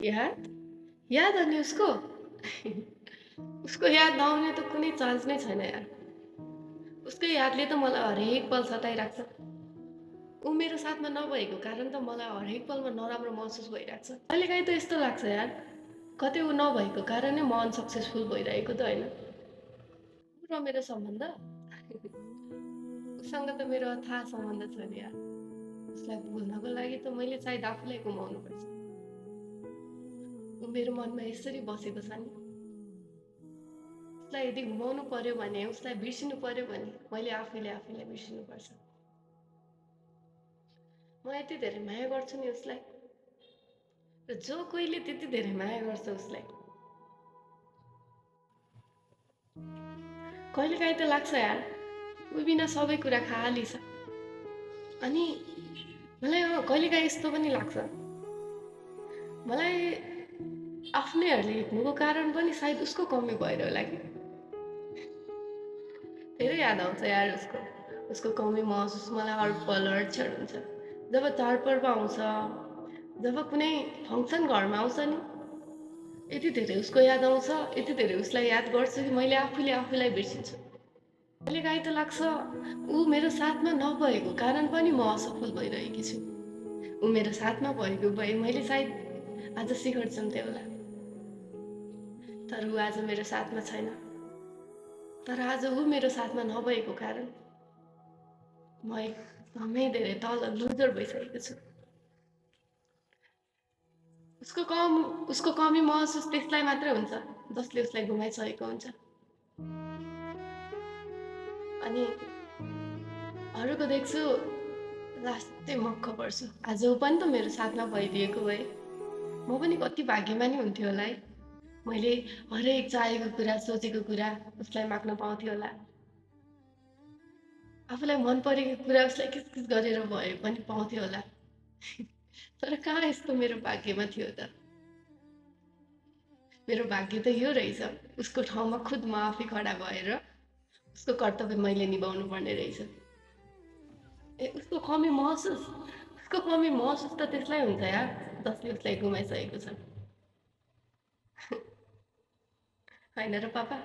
याद याद अनि उसको उसको याद नआउने त कुनै चान्स नै छैन यार। उसको यादले त मलाई हरेक पल सताइरहेको छ। ऊ मेरो साथमा नभएको कारण त मलाई हरेक पलमा नराम्रो महसुस भइरहेको छ। कहिलेकाहीँ त यस्तो लाग्छ यार, कतै ऊ नभएको कारण नै म अनसक्सेसफुल भइरहेको त होइन। ऊ र मेरो सम्बन्ध उसँग त मेरो अथाह सम्बन्ध छ नि यार। उसलाई भुल्नको लागि त मैले सायद आफूलाई गुमाउनु पर्छ। ऊ मेरो मनमा यसरी बसेको छ नि, उसलाई यदि गुमाउनु पर्यो भने, उसलाई बिर्सिनु पर्यो भने मैले आफैले आफैलाई बिर्सिनु पर्छ। म यति धेरै माया गर्छु नि उसलाई, र जो कोहीले त्यति धेरै माया गर्छ उसलाई, कहिलेकाहीँ त लाग्छ यार ऊ बिना सबै कुरा खाली छ। अनि मलाई कहिलेकाहीँ यस्तो पनि लाग्छ, मलाई आफ्नैहरूले हिँड्नुको कारण पनि सायद उसको कमी भएर होला कि। धेरै याद आउँछ यार उसको, उसको कमी महसुस मलाई हर पल हर क्षण हुन्छ। जब चाडपर्व आउँछ, जब कुनै फङ्सन घरमा आउँछ नि, यति धेरै उसको याद आउँछ, यति धेरै उसलाई याद गर्छु कि मैले आफूले आफूलाई बिर्सिन्छु। कहिलेकाहीँ त लाग्छ ऊ मेरो साथमा नभएको कारण पनि म असफल भइरहेकी छु। ऊ मेरो साथमा भएको भए मैले सायद आज शिखर चुम्थे होला, तर ऊ आज मेरो साथमा छैन। तर आज ऊ मेरो साथमा नभएको कारण म एकदमै धेरै तल लुजर भइसकेको छु। उसको कमी महसुस त्यसलाई मात्रै हुन्छ जसले उसलाई गुमाइसकेको हुन्छ। अनि अरूको देख्छु, लास्टै मक्ख पर्छु। आज ऊ पनि त मेरो साथमा भइदिएको भए म पनि कति भाग्यमानी हुन्थ्यो होला है। मैले हरेक चाहेको कुरा, सोचेको कुरा उसलाई माग्न पाउँथेँ होला। आफूलाई मन परेको कुरा उसलाई किस गरेर भए पनि पाउँथेँ होला। तर कहाँ यस्तो मेरो भाग्यमा थियो त। मेरो भाग्य त यो रहेछ, उसको ठाउँमा खुद म आफै खडा भएर उसको कर्तव्य मैले निभाउनु पर्ने रहेछ। उसको कमी महसुस त त्यसलाई हुन्छ यार जसले उसलाई गुमाइसकेको छ, होइन र पापा?